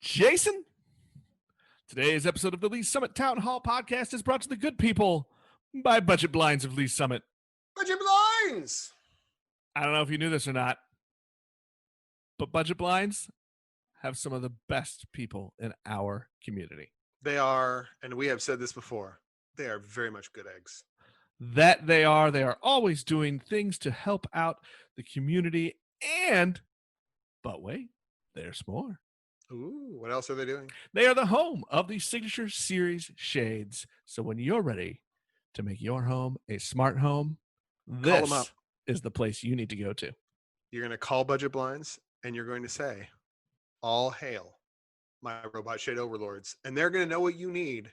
Jason, today's episode of the Lee Summit Town Hall podcast is brought to the good people by Budget Blinds of Lee Summit. Budget Blinds! I don't know if you knew this or not, but Budget Blinds have some of the best people in our community. They are, and we have said this before, they are very much good eggs. That they are always doing things to help out the community but wait, there's more. Ooh, what else are they doing? They are the home of the Signature Series shades. So when you're ready to make your home a smart home, this is the place you need to go to. You're going to call Budget Blinds and you're going to say, all hail my robot shade overlords. And they're going to know what you need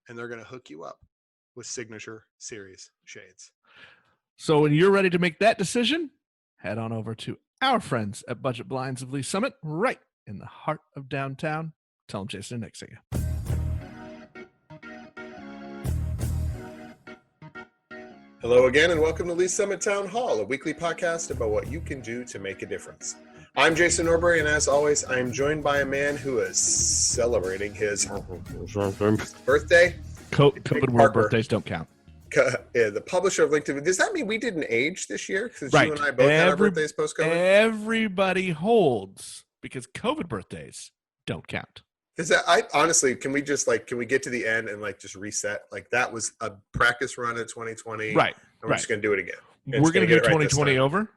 and they're going to hook you up with Signature Series shades. So when you're ready to make that decision, head on over to our friends at Budget Blinds of Lee Summit, right in the heart of downtown. Tell them Jason and Nick sing you. Hello again, and welcome to Lee Summit Town Hall, a weekly podcast about what you can do to make a difference. I'm Jason Norbury, and as always, I am joined by a man who is celebrating his birthday. COVID world birthdays don't count. The publisher of LinkedIn. Does that mean we didn't age this year? Because right. You and I both had our birthdays post-COVID? Everybody holds because COVID birthdays don't count. I honestly, can we get to the end and just reset? That was a practice run in 2020. Right. And we're just going to do it again. We're going to do 2020 over.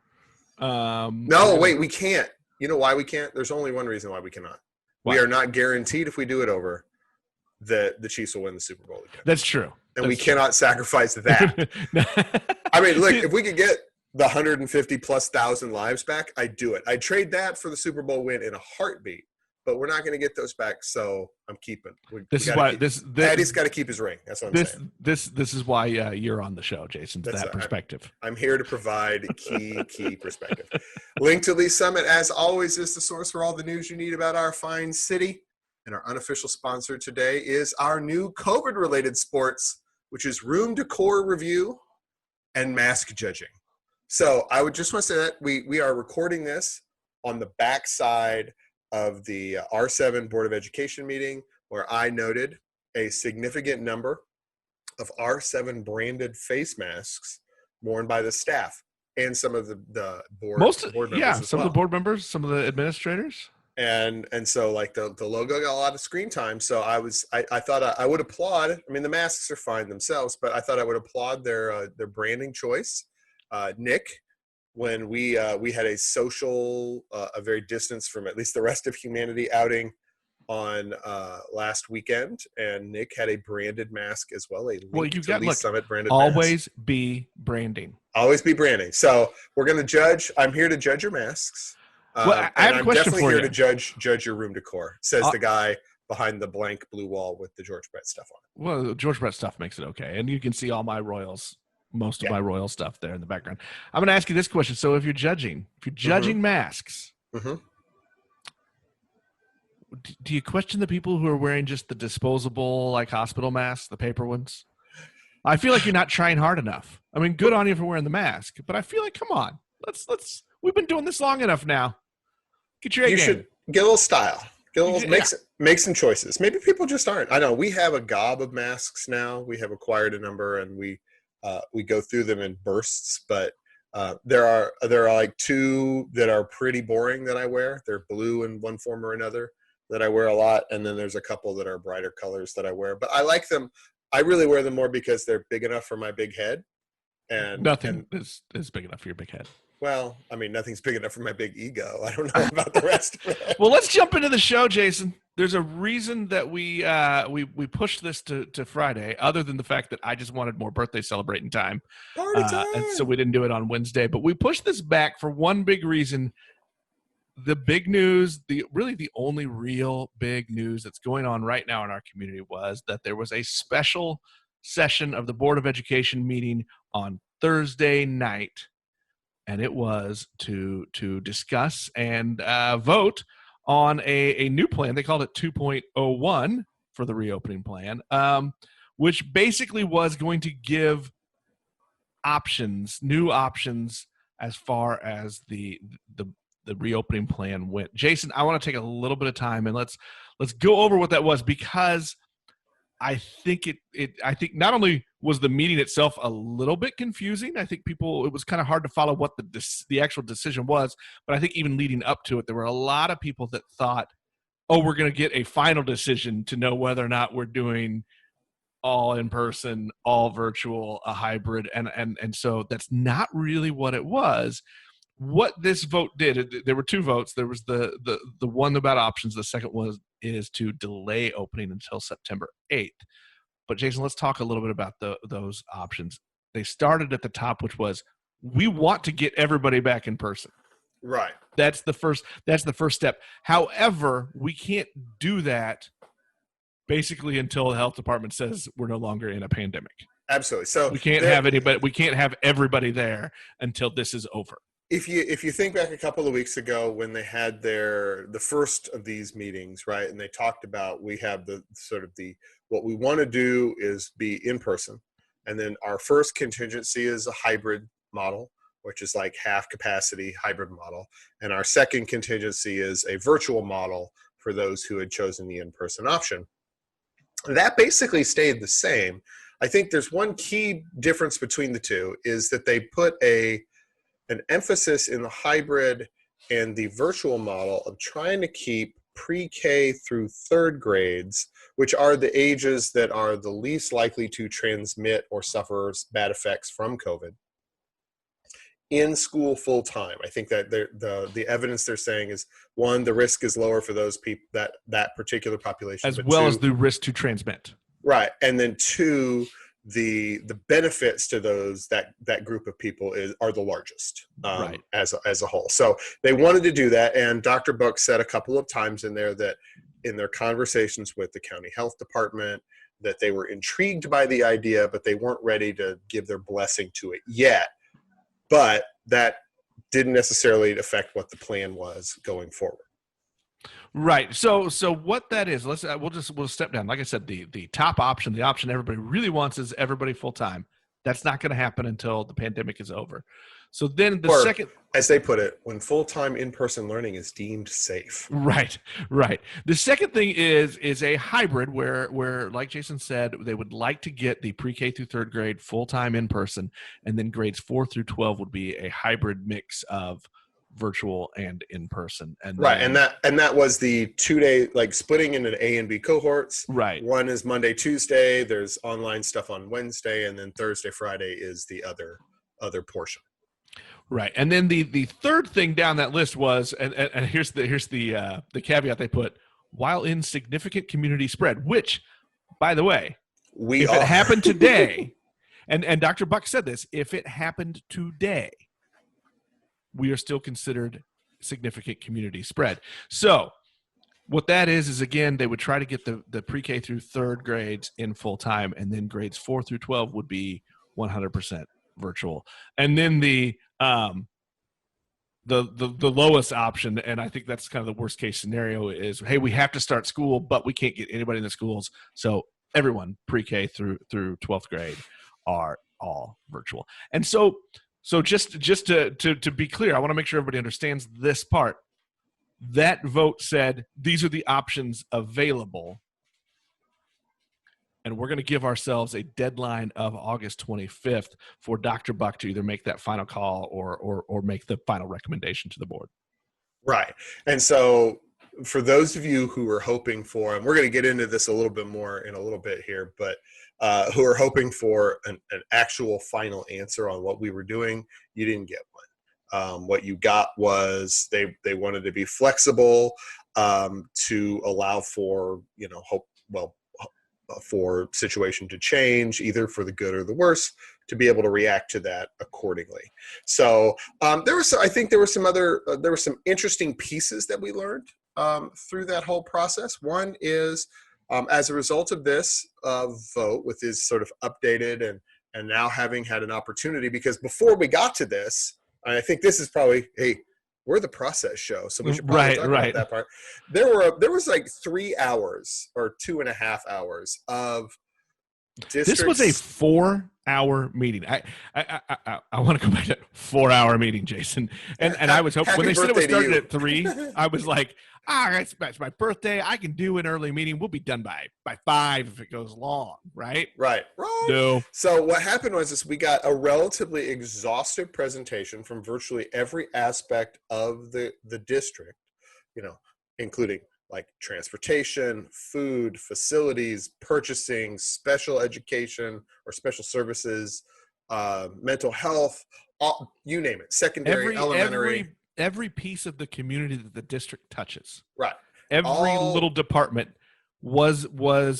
No, wait, we can't. You know why we can't? There's only one reason why we cannot. Why? We are not guaranteed if we do it over that the Chiefs will win the Super Bowl again. That's true. And we cannot sacrifice that. I mean, look, if we could get the 150,000+ lives back, I'd do it. I'd trade that for the Super Bowl win in a heartbeat. But we're not going to get those back, so I'm keeping. Eddie's got to keep his ring. That's what I'm saying. This is why you're on the show, Jason. That perspective. I'm here to provide key perspective. Link to Lee Summit, as always, is the source for all the news you need about our fine city. And our unofficial sponsor today is our new COVID-related sports, which is room decor review and mask judging. So I would just want to say that we are recording this on the backside of the R7 Board of Education meeting, where I noted a significant number of R7 branded face masks worn by the staff and some of the board members. Yeah, some of the board members, some of the administrators. And so the logo got a lot of screen time. So I thought I would applaud. I mean, the masks are fine themselves, but I thought I would applaud their branding choice. Nick, when we had a social, a very distance from at least the rest of humanity outing on last weekend, and Nick had a branded mask as well. Summit branded always mask. Be branding. Always be branding. So we're going to judge. I'm here to judge your masks. I have a question for you. I'm definitely here to judge your room decor, says the guy behind the blank blue wall with the George Brett stuff on it. Well, the George Brett stuff makes it okay. And you can see all my Royals. Most of my Royal stuff there in the background. I'm going to ask you this question. So if you're judging masks, do you question the people who are wearing just the disposable hospital masks, the paper ones? I feel like you're not trying hard enough. I mean, good on you for wearing the mask, but I feel like, come on, let's. We've been doing this long enough now. Get your A game. You should get a little style. Make some choices. Maybe people just aren't. I know we have a gob of masks now. We have acquired a number, and we go through them in bursts, but there are two that are pretty boring that I wear. They're blue in one form or another that I wear a lot, and then there's a couple that are brighter colors that I wear. But I like them. I really wear them more because they're big enough for my big head. And nothing is big enough for your big head. Well, I mean, nothing's big enough for my big ego. I don't know about the rest of it. Well, let's jump into the show, Jason. There's a reason that we pushed this to Friday, other than the fact that I just wanted more birthday celebrating time. Party time! And so we didn't do it on Wednesday. But we pushed this back for one big reason. The big news, the only real big news that's going on right now in our community was that there was a special session of the Board of Education meeting on Thursday night. And it was to discuss and vote on a new plan. They called it 2.01 for the reopening plan, which basically was going to give new options as far as the the reopening plan went. Jason, I want to take a little bit of time and let's go over what that was, because I think I think not only was the meeting itself a little bit confusing, I think it was kind of hard to follow what the actual decision was, but I think even leading up to it, there were a lot of people that thought, oh, we're going to get a final decision to know whether or not we're doing all in person, all virtual, a hybrid, and so that's not really what it was. What this vote did, there were two votes. There was the one about options. The second one is to delay opening until September 8th. But Jason, let's talk a little bit about those options. They started at the top, which was, we want to get everybody back in person. Right. That's the first step. However, we can't do that basically until the health department says we're no longer in a pandemic. Absolutely. So we can't have everybody there until this is over. If you think back a couple of weeks ago when they had the first of these meetings, right, and they talked about, we have what we want to do is be in person, and then our first contingency is a hybrid model, which is like half capacity hybrid model, and our second contingency is a virtual model for those who had chosen the in-person option. That basically stayed the same. I think there's one key difference between the two, is that they put an emphasis in the hybrid and the virtual model of trying to keep pre-K through third grades, which are the ages that are the least likely to transmit or suffer bad effects from COVID, in school full time. I think that the evidence they're saying is, one, the risk is lower for those people, that particular population, as well as the risk to transmit. Right, and then two, the benefits to that group of people are the largest, right, as a whole. So they wanted to do that, and Dr. Buck said a couple of times in there that in their conversations with the county health department, that they were intrigued by the idea, but they weren't ready to give their blessing to it yet. But that didn't necessarily affect what the plan was going forward. Right. So what that is, we'll step down. Like I said, the top option, the option everybody really wants, is everybody full time. That's not going to happen until the pandemic is over. So then second, as they put it, when full-time in-person learning is deemed safe. Right. The second thing is a hybrid where, like Jason said, they would like to get the pre-K through third grade full-time in person, and then grades 4 through 12 would be a hybrid mix of virtual and in person. And right, and that was the 2-day, like splitting into A and B cohorts. Right. One is Monday, Tuesday. There's online stuff on Wednesday, and then Thursday, Friday is the other portion. Right, and then the third thing down that list was, and here's the caveat they put, while in significant community spread, which, by the way, it happened today, and Dr. Buck said this, if it happened today, we are still considered significant community spread. So what that is again, they would try to get the pre-K through third grades in full time, and then grades 4 through 12 would be 100% virtual. And then the lowest option, and I think that's kind of the worst case scenario, is, hey, we have to start school, but we can't get anybody in the schools, so everyone pre-K through 12th grade are all virtual. And so just to be clear, I want to make sure everybody understands this part. That vote said these are the options available, and we're going to give ourselves a deadline of August 25th for Dr. Buck to either make that final call or make the final recommendation to the board. Right. And so for those of you who are hoping for, and we're going to get into this a little bit more in a little bit here, but who are hoping for an actual final answer on what we were doing, you didn't get one. What you got was they wanted to be flexible, to allow for, for situation to change, either for the good or the worse, to be able to react to that accordingly. So there were some interesting pieces that we learned through that whole process. One is, as a result of this vote, with this sort of updated and now having had an opportunity, because before we got to this, I think this is probably, hey, we're the process show, so we should probably talk about that part. There was like 3 hours or 2.5 hours of This was a Districts, 4-hour meeting. I want to go back to 4-hour meeting, Jason. And I was hoping when happy they said it was birthday to started you. at 3, I was like, that's my birthday. I can do an early meeting. We'll be done by 5 if it goes long, right? Right. Wrong. No. So what happened was we got a relatively exhaustive presentation from virtually every aspect of the district, including like transportation, food, facilities, purchasing, special education or special services, mental health, you name it, secondary, elementary. Every piece of the community that the district touches, Right. every little All department was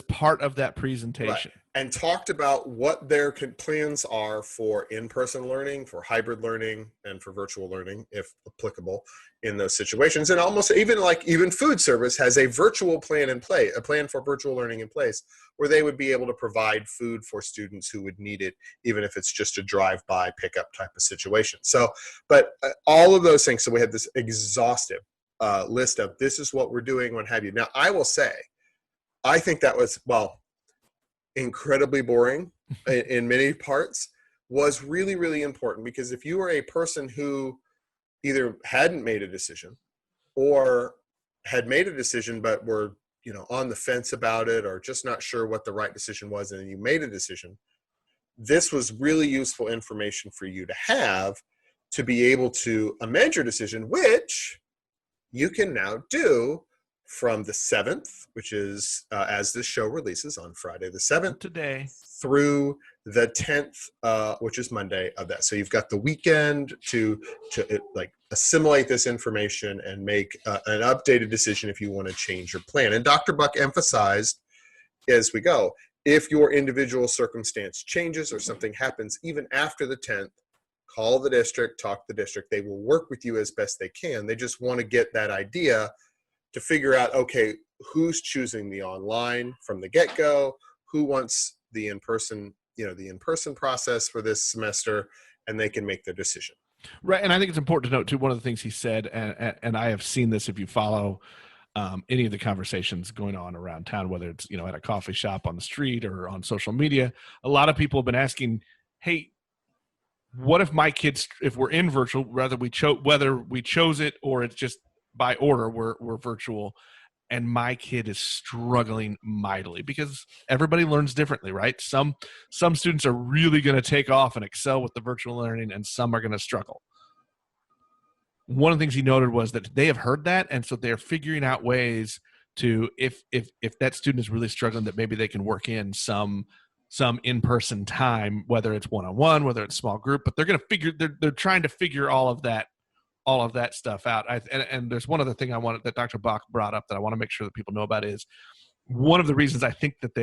part of that right. presentation. And talked about what their plans are for in-person learning, for hybrid learning, and for virtual learning, if applicable, in those situations. And almost even food service has a virtual plan in play, a plan for virtual learning in place, where they would be able to provide food for students who would need it, even if it's just a drive-by pickup type of situation. So, but all of those things. So we had this exhaustive list of this is what we're doing, what have you. Now, I will say, I think that was, incredibly boring in many parts, was really, really important, because if you were a person who either hadn't made a decision or had made a decision but were on the fence about it, or just not sure what the right decision was, and you made a decision, this was really useful information for you to have to be able to amend your decision, which you can now do from the 7th, which is as this show releases on Friday the 7th, today, through the 10th, which is Monday of that. So you've got the weekend to assimilate this information and make an updated decision if you want to change your plan. And Dr. Buck emphasized as we go, if your individual circumstance changes or something happens even after the 10th, call the district, talk to the district. They will work with you as best they can. They just want to get that idea to figure out, okay, who's choosing the online from the get-go, who wants the in-person, the in-person process for this semester, and they can make their decision. Right. And I think it's important to note too, one of the things he said, and I have seen this if you follow any of the conversations going on around town, whether it's, at a coffee shop, on the street, or on social media, a lot of people have been asking, hey, what if my kids, if we're in virtual, whether we chose it or it's just by order, we're virtual, and my kid is struggling mightily, because everybody learns differently, right? Some students are really going to take off and excel with the virtual learning, and some are going to struggle. One of the things he noted was that they have heard that, and so they're figuring out ways to, if that student is really struggling, that maybe they can work in some in-person time, whether it's one-on-one, whether it's small group, but they're trying to figure all of that stuff out. And there's one other thing that Dr. Bach brought up that I want to make sure that people know about, is one of the reasons I think that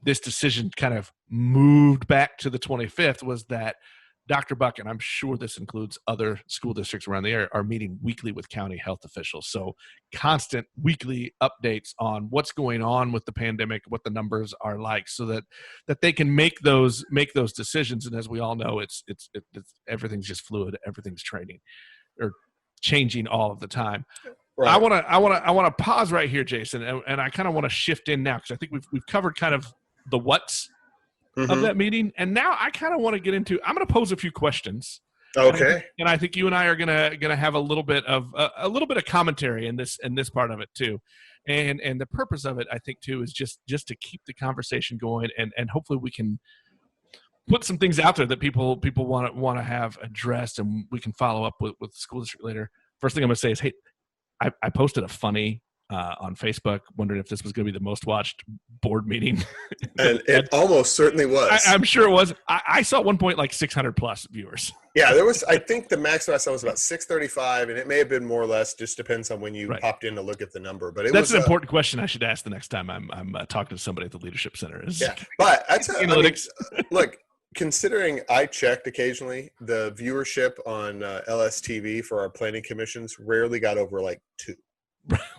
this decision kind of moved back to the 25th was that Dr. Buck, and I'm sure this includes other school districts around the area, are meeting weekly with county health officials. So constant weekly updates on what's going on with the pandemic, what the numbers are like, so that they can make those decisions. And as we all know, it's everything's just fluid, everything's changing all of the time. Right. I want to pause right here, Jason, and I kind of want to shift in now, because I think we've covered kind of the what's of that meeting, and now I kind of want to get into. I'm going to pose a few questions. Okay. And I think you and I are gonna have a little bit of commentary in this part of it too, and the purpose of it, I think, too, is just to keep the conversation going, and hopefully we can put some things out there that people want to have addressed, and we can follow up with the school district later. First thing I'm going to say is, hey, I posted a funny on Facebook, wondering if this was going to be the most watched board meeting. And it almost certainly was. I'm sure it was. I saw at one point like 600 plus viewers. Yeah, there was, I think the maximum I saw was about 635, and it may have been more or less, just depends on when you popped in to look at the number. But that's an important question I should ask the next time I'm talking to somebody at the Leadership Center. But that's analytics. Look, considering I checked occasionally, the viewership on LSTV for our planning commissions rarely got over like 2.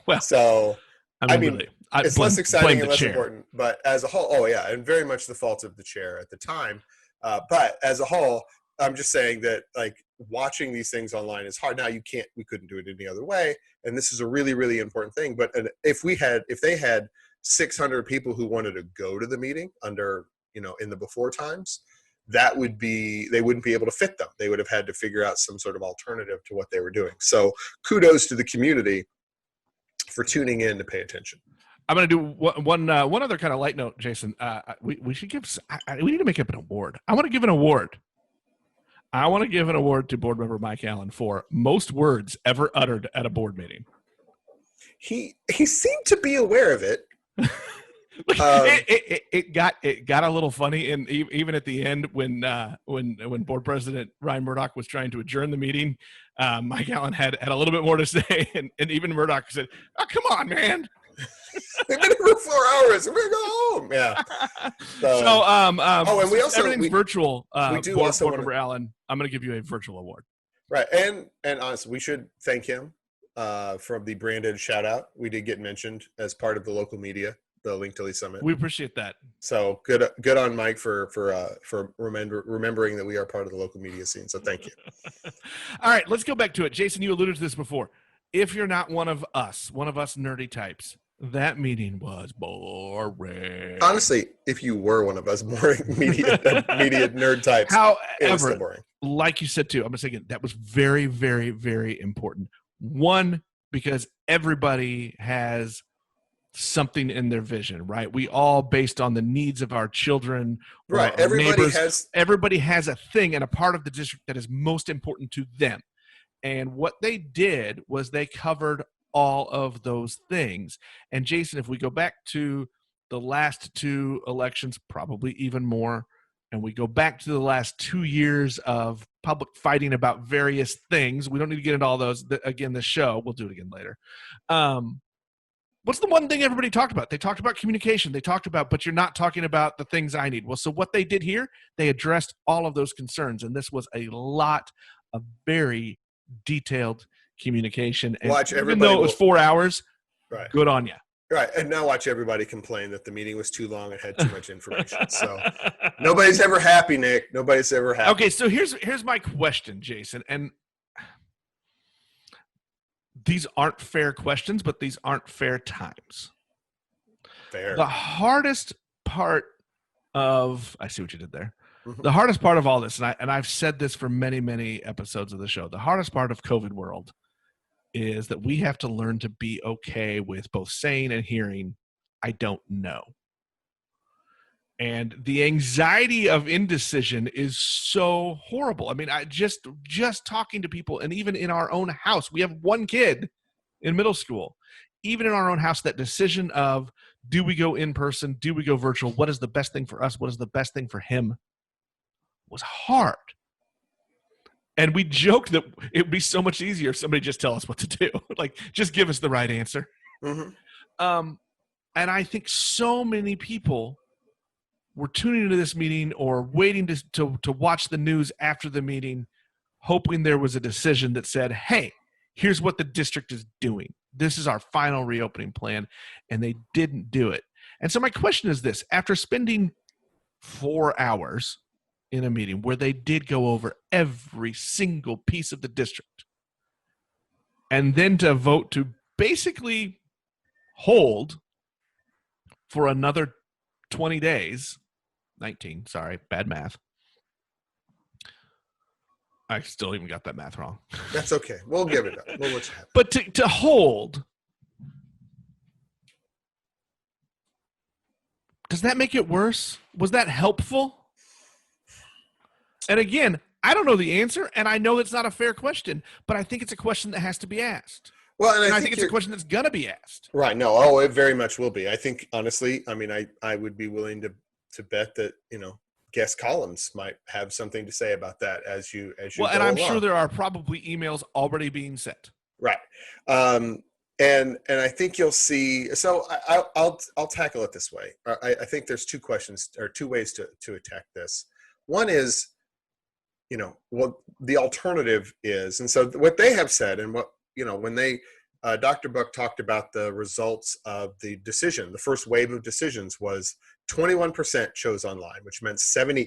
Well, so I mean, really, it's less exciting and less important, but as a whole, and very much the fault of the chair at the time. But as a whole, I'm just saying that, like, watching these things online is hard. Now we couldn't do it any other way, and this is a really, really important thing. But if they had 600 people who wanted to go to the meeting under, in the before times, they wouldn't be able to fit them. They would have had to figure out some sort of alternative to what they were doing. So kudos to the community for tuning in to pay attention. I'm going to do one other kind of light note, Jason. We should give. We need to make up an award. I want to give an award. I want to give an award to board member Mike Allen for most words ever uttered at a board meeting. He seemed to be aware of it. It got a little funny, and even at the end when board president Ryan Murdoch was trying to adjourn the meeting, Mike Allen had a little bit more to say, and even Murdoch said, "Oh, come on, man." They've been here for 4 hours. We're going to go home. Yeah. And we also everything's virtual. We do also board member Allen. I'm going to give you a virtual award. Right, and honestly, we should thank him for the branded shout out. We did get mentioned as part of the local media, the Link to Lee Summit. We appreciate that. So good on Mike for remembering that we are part of the local media scene. So thank you. All right, let's go back to it. Jason, you alluded to this before. If you're not one of us nerdy types, that meeting was boring. Honestly, if you were one of us boring media nerd types, it was still boring. Like you said too, I'm going to say again, that was very, very, very important. One, because everybody has something in their vision, right? We all, based on the needs of our children, right? Our everybody has a thing and a part of the district that is most important to them. And what they did was they covered all of those things. And Jason, if we go back to the last two elections, probably even more, and we go back to the last 2 years of public fighting about various things, we don't need to get into all those. Again, the show, we'll do it again later. What's the one thing everybody talked about? They talked about communication. They talked about, but you're not talking about the things I need. Well, so what they did here, they addressed all of those concerns. And this was a lot of very detailed communication. And even though it was 4 hours, right. Good on you. Right. And now watch everybody complain that the meeting was too long and had too much information. So nobody's ever happy, Nick. Nobody's ever happy. Okay, so here's my question, Jason. And these aren't fair questions, but these aren't fair times. Fair. The hardest part of – I see what you did there. Mm-hmm. The hardest part of all this, and I've said this for many, many episodes of the show, the hardest part of COVID world is that we have to learn to be okay with both saying and hearing, I don't know. And the anxiety of indecision is so horrible. I mean, I just talking to people, and even in our own house, we have one kid in middle school. Even in our own house, that decision of, do we go in person? Do we go virtual? What is the best thing for us? What is the best thing for him? Was hard. And we joked that it would be so much easier if somebody just tell us what to do. Like, just give us the right answer. Mm-hmm. And I think so many people were tuning into this meeting or waiting to watch the news after the meeting, hoping there was a decision that said, hey, here's what the district is doing. This is our final reopening plan. And they didn't do it. And so my question is this. After spending 4 hours in a meeting where they did go over every single piece of the district, and then to vote to basically hold for another 20 days, 19, sorry, bad math. I still even got that math wrong. That's okay. We'll give it up. We'll let you have it. But to hold, does that make it worse? Was that helpful? And again, I don't know the answer, and I know it's not a fair question, but I think it's a question that has to be asked. Well, and I think it's a question that's going to be asked. Right. No. Oh, it very much will be. I think, honestly, I mean, I would be willing to bet that, guest columns might have something to say about that as you well, go and I'm along. sure there are probably emails already being sent. Right. And I think you'll see. So I'll tackle it this way. I think there's two questions or two ways to attack this. One is, what the alternative is. And so what they have said, and what, when they, Dr. Buck talked about the results of the decision, the first wave of decisions was 21% chose online, which meant 78%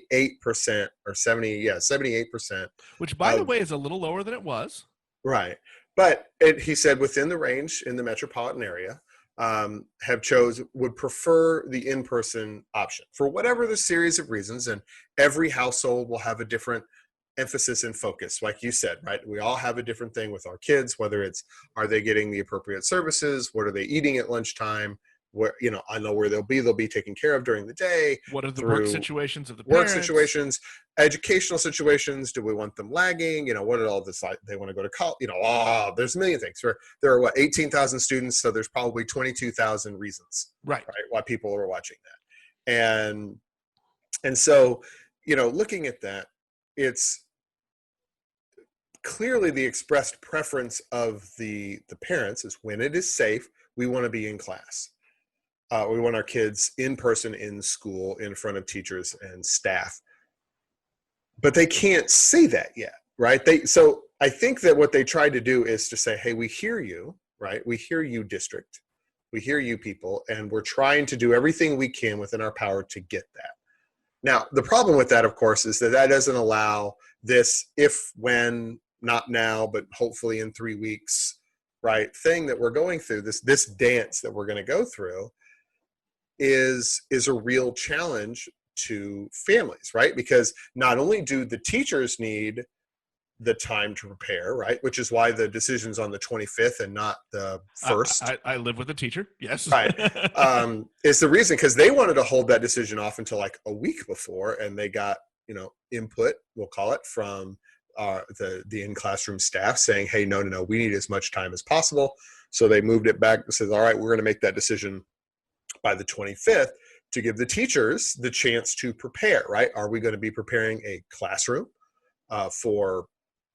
or 78%. Which, by the way, is a little lower than it was. Right. But he said within the range in the metropolitan area. would prefer the in-person option for whatever the series of reasons. And every household will have a different emphasis and focus. Like you said, right? We all have a different thing with our kids, whether it's, are they getting the appropriate services? What are they eating at lunchtime? Where, I know where they'll be taken care of during the day. What are the work situations of the work parents? situations, educational situations? Do we want them lagging? What are all this? They want to go to college. There's a million things. There are 18,000 students, so there's probably 22,000 reasons, right, why people are watching that. And so, looking at that, it's clearly the expressed preference of the parents is, when it is safe, we want to be in class. We want our kids in person in school, in front of teachers and staff. But they can't say that yet, right? So I think that what they tried to do is to say, hey, we hear you, right? We hear you, district. We hear you, people, and we're trying to do everything we can within our power to get that. Now, the problem with that, of course, is that doesn't allow this if, when, not now, but hopefully in 3 weeks, right, thing that we're going through, this dance that we're going to go through, is a real challenge to families, right? Because not only do the teachers need the time to prepare, right, which is why the decision's on the 25th and not the 1st. I live with a teacher, yes. Right. Is the reason, because they wanted to hold that decision off until like a week before, and they got, input, we'll call it, from the in-classroom staff saying, hey, no, we need as much time as possible. So they moved it back and says, all right, we're going to make that decision by the 25th to give the teachers the chance to prepare, right? Are we going to be preparing a classroom for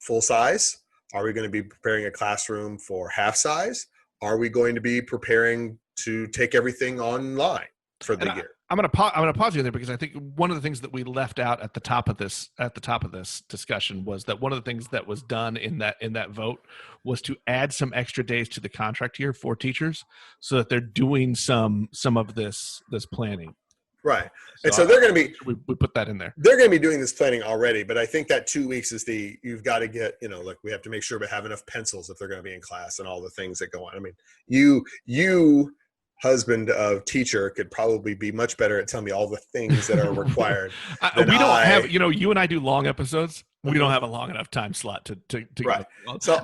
full size? Are we going to be preparing a classroom for half size? Are we going to be preparing to take everything online for the year? I'm going to pause you there, because I think one of the things that we left out at the top of this discussion was that one of the things that was done in that vote was to add some extra days to the contract year for teachers, so that they're doing some of this planning. Right. And so they're going to be, we put that in there. They're going to be doing this planning already, but I think that 2 weeks is you've got to get, like, we have to make sure we have enough pencils if they're going to be in class and all the things that go on. I mean, you husband of teacher could probably be much better at telling me all the things that are required. We don't have, you and I do long episodes. We don't have a long enough time slot to right. So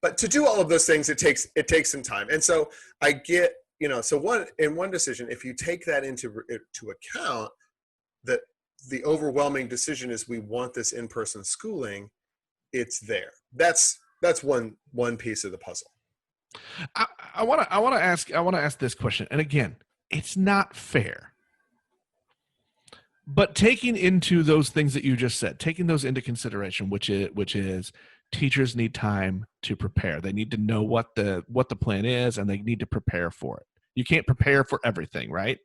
but to do all of those things, it takes some time. And so I get, so one decision, if you take that into account, that the overwhelming decision is we want this in-person schooling, it's there. That's one piece of the puzzle. I want to ask this question, and again, it's not fair, but taking into those things that you just said, taking those into consideration, which is teachers need time to prepare. They need to know what the plan is, and they need to prepare for it. You can't prepare for everything, right?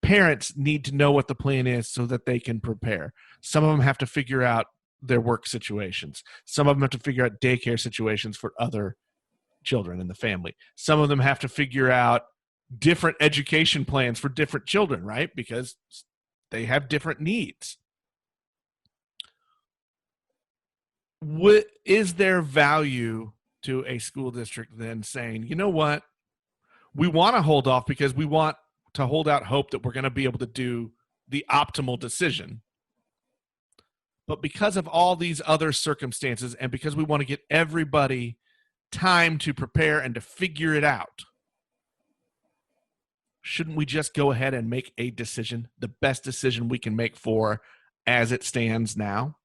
Parents need to know what the plan is so that they can prepare. Some of them have to figure out their work situations. Some of them have to figure out daycare situations for other children in the family. Some of them have to figure out different education plans for different children, right? Because they have different needs. Is there value to a school district then saying, you know what, we want to hold off because we want to hold out hope that we're going to be able to do the optimal decision, but because of all these other circumstances and because we want to get everybody time to prepare and to figure it out, shouldn't we just go ahead and make a decision, the best decision we can make for as it stands now?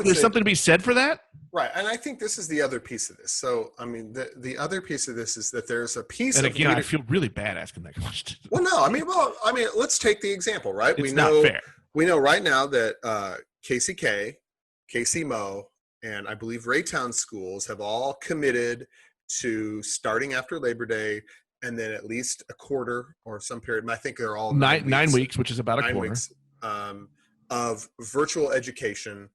There's something to be said for that. Right. And I think this is the other piece of this. So, I mean, the other piece of this is that there's a piece and again, I feel really bad asking that question. Well, no, let's take the example, right? It's not fair. We know right now that KCK, KCMO, and I believe Raytown schools have all committed to starting after Labor Day, and then at least a quarter or some period. I think they're all 9 weeks, which is about a quarter weeks, of virtual education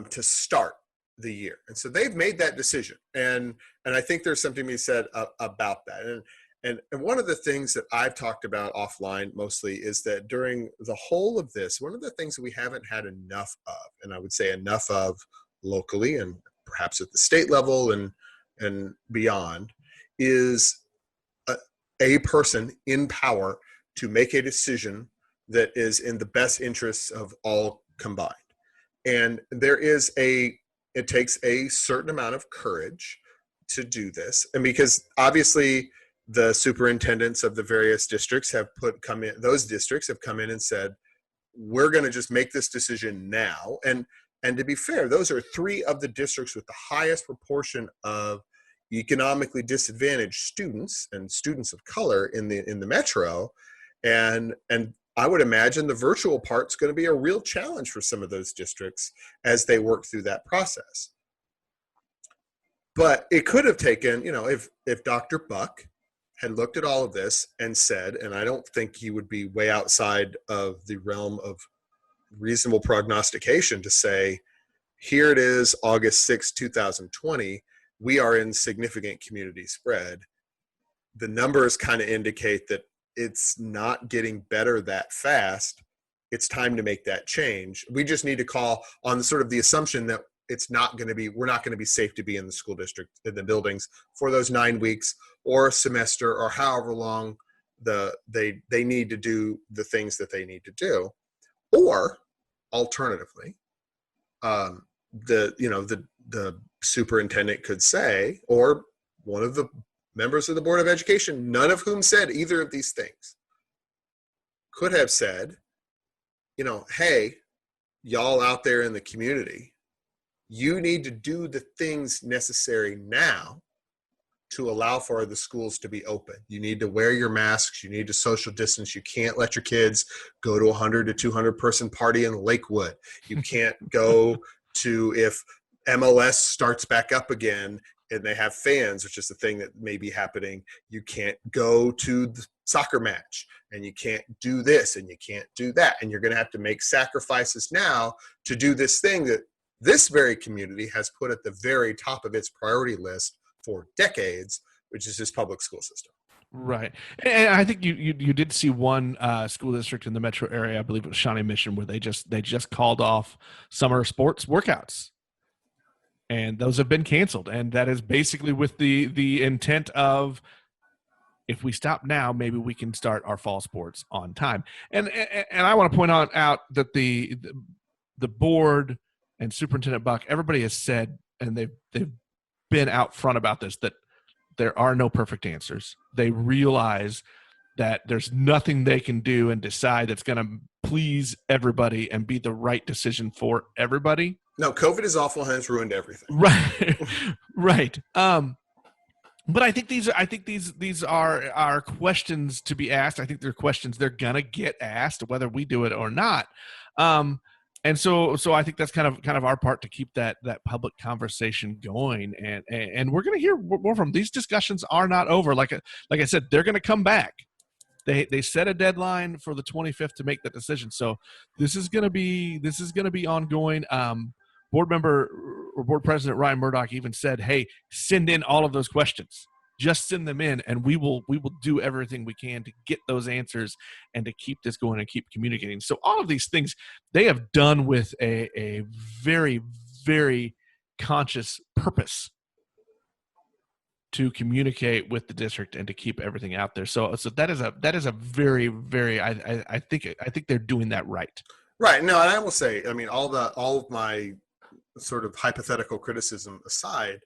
to start the year. And so they've made that decision, and I think there's something to be said about that. And one of the things that I've talked about offline mostly is that during the whole of this, one of the things that we haven't had enough of, and I would say enough of locally and perhaps at the state level and beyond, is a person in power to make a decision that is in the best interests of all combined. And it takes a certain amount of courage to do this. And because obviously the superintendents of the various districts those districts have come in and said, we're going to just make this decision now. And to be fair, those are 3 of the districts with the highest proportion of economically disadvantaged students and students of color in the metro. And I would imagine the virtual part's going to be a real challenge for some of those districts as they work through that process. But it could have taken, if Dr. Buck had looked at all of this and said, and I don't think he would be way outside of the realm of reasonable prognostication to say, here it is, August 6, 2020, we are in significant community spread. The numbers kind of indicate that it's not getting better that fast. It's time to make that change. We just need to call on sort of the assumption that we're not going to be safe to be in the school district, in the buildings for those 9 weeks or a semester or however long they need to do the things that they need to do. Or alternatively, the superintendent could say, or one of the members of the Board of Education, none of whom said either of these things, could have said, hey, y'all out there in the community, you need to do the things necessary now to allow for the schools to be open. You need to wear your masks. You need to social distance. You can't let your kids go to a 100 to 200 person party in Lakewood. You can't go to, if MLS starts back up again and they have fans, which is the thing that may be happening, you can't go to the soccer match, and you can't do this and you can't do that. And you're going to have to make sacrifices now to do this thing that this very community has put at the very top of its priority list for decades, which is this public school system. Right. And I think you did see one school district in the metro area, I believe it was Shawnee Mission, where they just called off summer sports workouts. And those have been canceled. And that is basically with the intent of, if we stop now, maybe we can start our fall sports on time. And I want to point out that the board and Superintendent Buck, everybody has said, and they've been out front about this, that there are no perfect answers. They realize that there's nothing they can do and decide that's going to please everybody and be the right decision for everybody. No, COVID is awful and has ruined everything. Right. Right. But I think these are questions to be asked. I think they're questions they're gonna get asked, whether we do it or not. And so I think that's kind of our part to keep that public conversation going. And we're gonna hear more from them. These discussions are not over. Like I said, they're gonna come back. They set a deadline for the 25th to make that decision. So this is gonna be ongoing. Board member or board president Ryan Murdoch even said, hey, send in all of those questions. Just send them in, and we will do everything we can to get those answers and to keep this going and keep communicating. So all of these things they have done with a very, very conscious purpose to communicate with the district and to keep everything out there. So that is a very, very, I think they're doing that right. Right. No, and I will say, I mean, all of my sort of hypothetical criticism aside,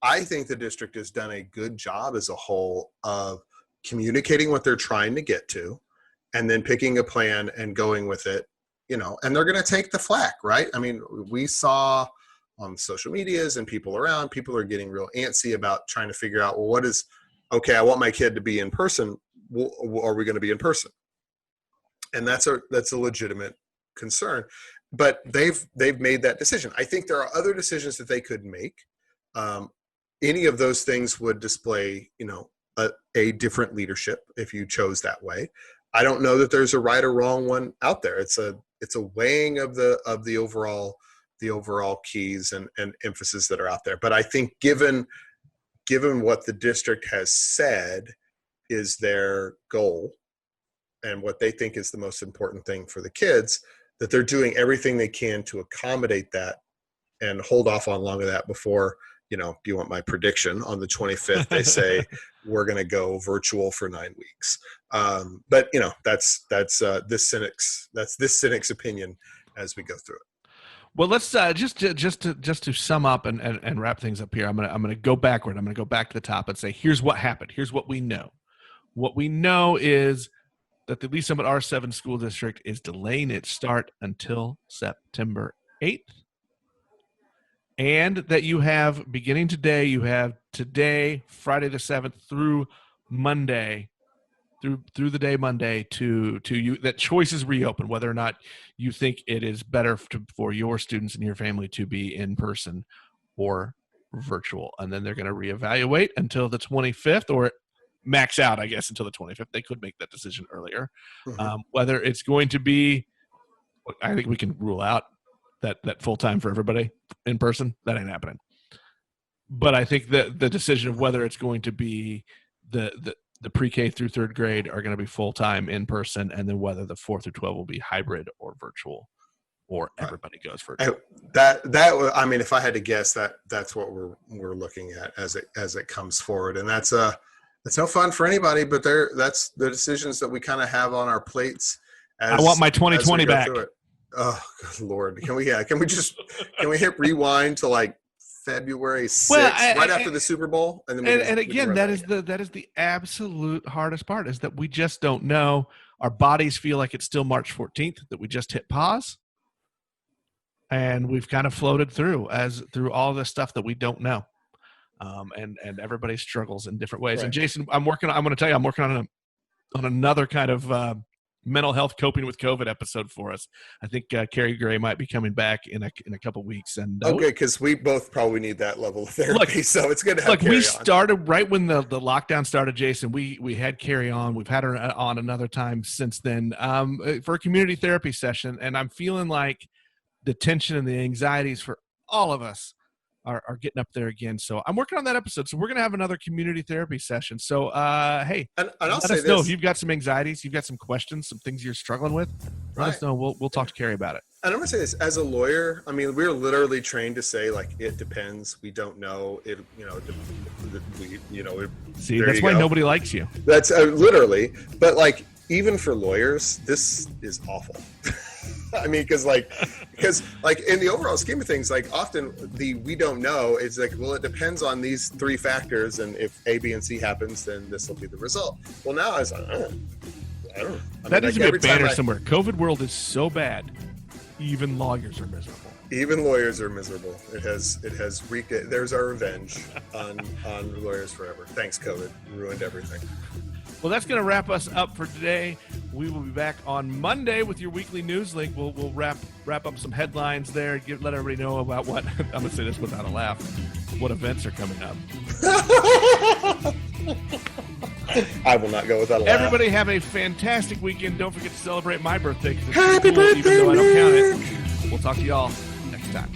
I think the district has done a good job as a whole of communicating what they're trying to get to, and then picking a plan and going with it, and they're going to take the flack, right? I mean, we saw on social medias and people are getting real antsy about trying to figure out, well, I want my kid to be in person. Are we going to be in person? And that's a legitimate concern. But they've made that decision. I think there are other decisions that they could make. Any of those things would display, a different leadership if you chose that way. I don't know that there's a right or wrong one out there. It's a weighing of the overall keys and emphasis that are out there. But I think given what the district has said is their goal and what they think is the most important thing for the kids, that they're doing everything they can to accommodate that and hold off on long of that before do you want my prediction? On the 25th, they say we're going to go virtual for 9 weeks. But that's this cynic's opinion as we go through it. Well, let's just to sum up and wrap things up here. I'm gonna go backward. I'm gonna go back to the top and say, here's what happened. Here's what we know. What we know is that the Lee Summit R7 School District is delaying its start until September 8th. And that you have, beginning today, you have today, Friday the 7th, through Monday, through the day Monday to you, that choices reopen, whether or not you think it is better for your students and your family to be in person or virtual. And then they're going to reevaluate until the 25th, or max out, I guess, until the 25th. They could make that decision earlier. Whether it's going to be, I think we can rule out that full-time for everybody in person. That ain't happening. But I think that the decision of whether it's going to be the pre-K through third grade are going to be full-time in person, and then whether the 4th through 12 will be hybrid or virtual, or everybody goes virtual. If I had to guess, that's what we're looking at as it comes forward. And that's no fun for anybody, but that's the decisions that we kind of have on our plates. I want my 2020 back. Oh, good Lord. Can we hit rewind to like February 6th, after the Super Bowl? And again, that is the absolute hardest part, is that we just don't know. Our bodies feel like it's still March 14th, that we just hit pause. And we've kind of floated through all this stuff that we don't know. And everybody struggles in different ways. Right. And Jason, I'm working on another kind of mental health coping with COVID episode for us. I think Carrie Gray might be coming back in a couple weeks. And okay, because we both probably need that level of therapy. So it's good to have Carrie we started right when the lockdown started, Jason. We had Carrie on. We've had her on another time since then for a community therapy session. And I'm feeling like the tension and the anxieties for all of us are getting up there again. So I'm working on that episode. So we're going to have another community therapy session. So, hey, and let us know if you've got some anxieties, you've got some questions, some things you're struggling with. Let us know. We'll talk to Carrie about it. And I'm going to say this as a lawyer. I mean, we're literally trained to say, like, it depends. We don't know. See, that's why nobody likes you. That's literally. But like, even for lawyers, this is awful. I mean, because in the overall scheme of things, like often we don't know. It's like, well, it depends on these 3 factors, and if A, B, and C happens, then this will be the result. Well, now I was like, I don't know. That needs to be a banner somewhere. COVID world is so bad, even lawyers are miserable. Even lawyers are miserable. It has wreaked it. There's our revenge on lawyers forever. Thanks, COVID. You ruined everything. Well, that's going to wrap us up for today. We will be back on Monday with your weekly news link. We'll wrap up some headlines there. Let everybody know about what I'm going to say this without a laugh. What events are coming up? I will not go without a laugh. Everybody have a fantastic weekend. Don't forget to celebrate my birthday. Happy birthday, even though I don't count it. We'll talk to y'all next time.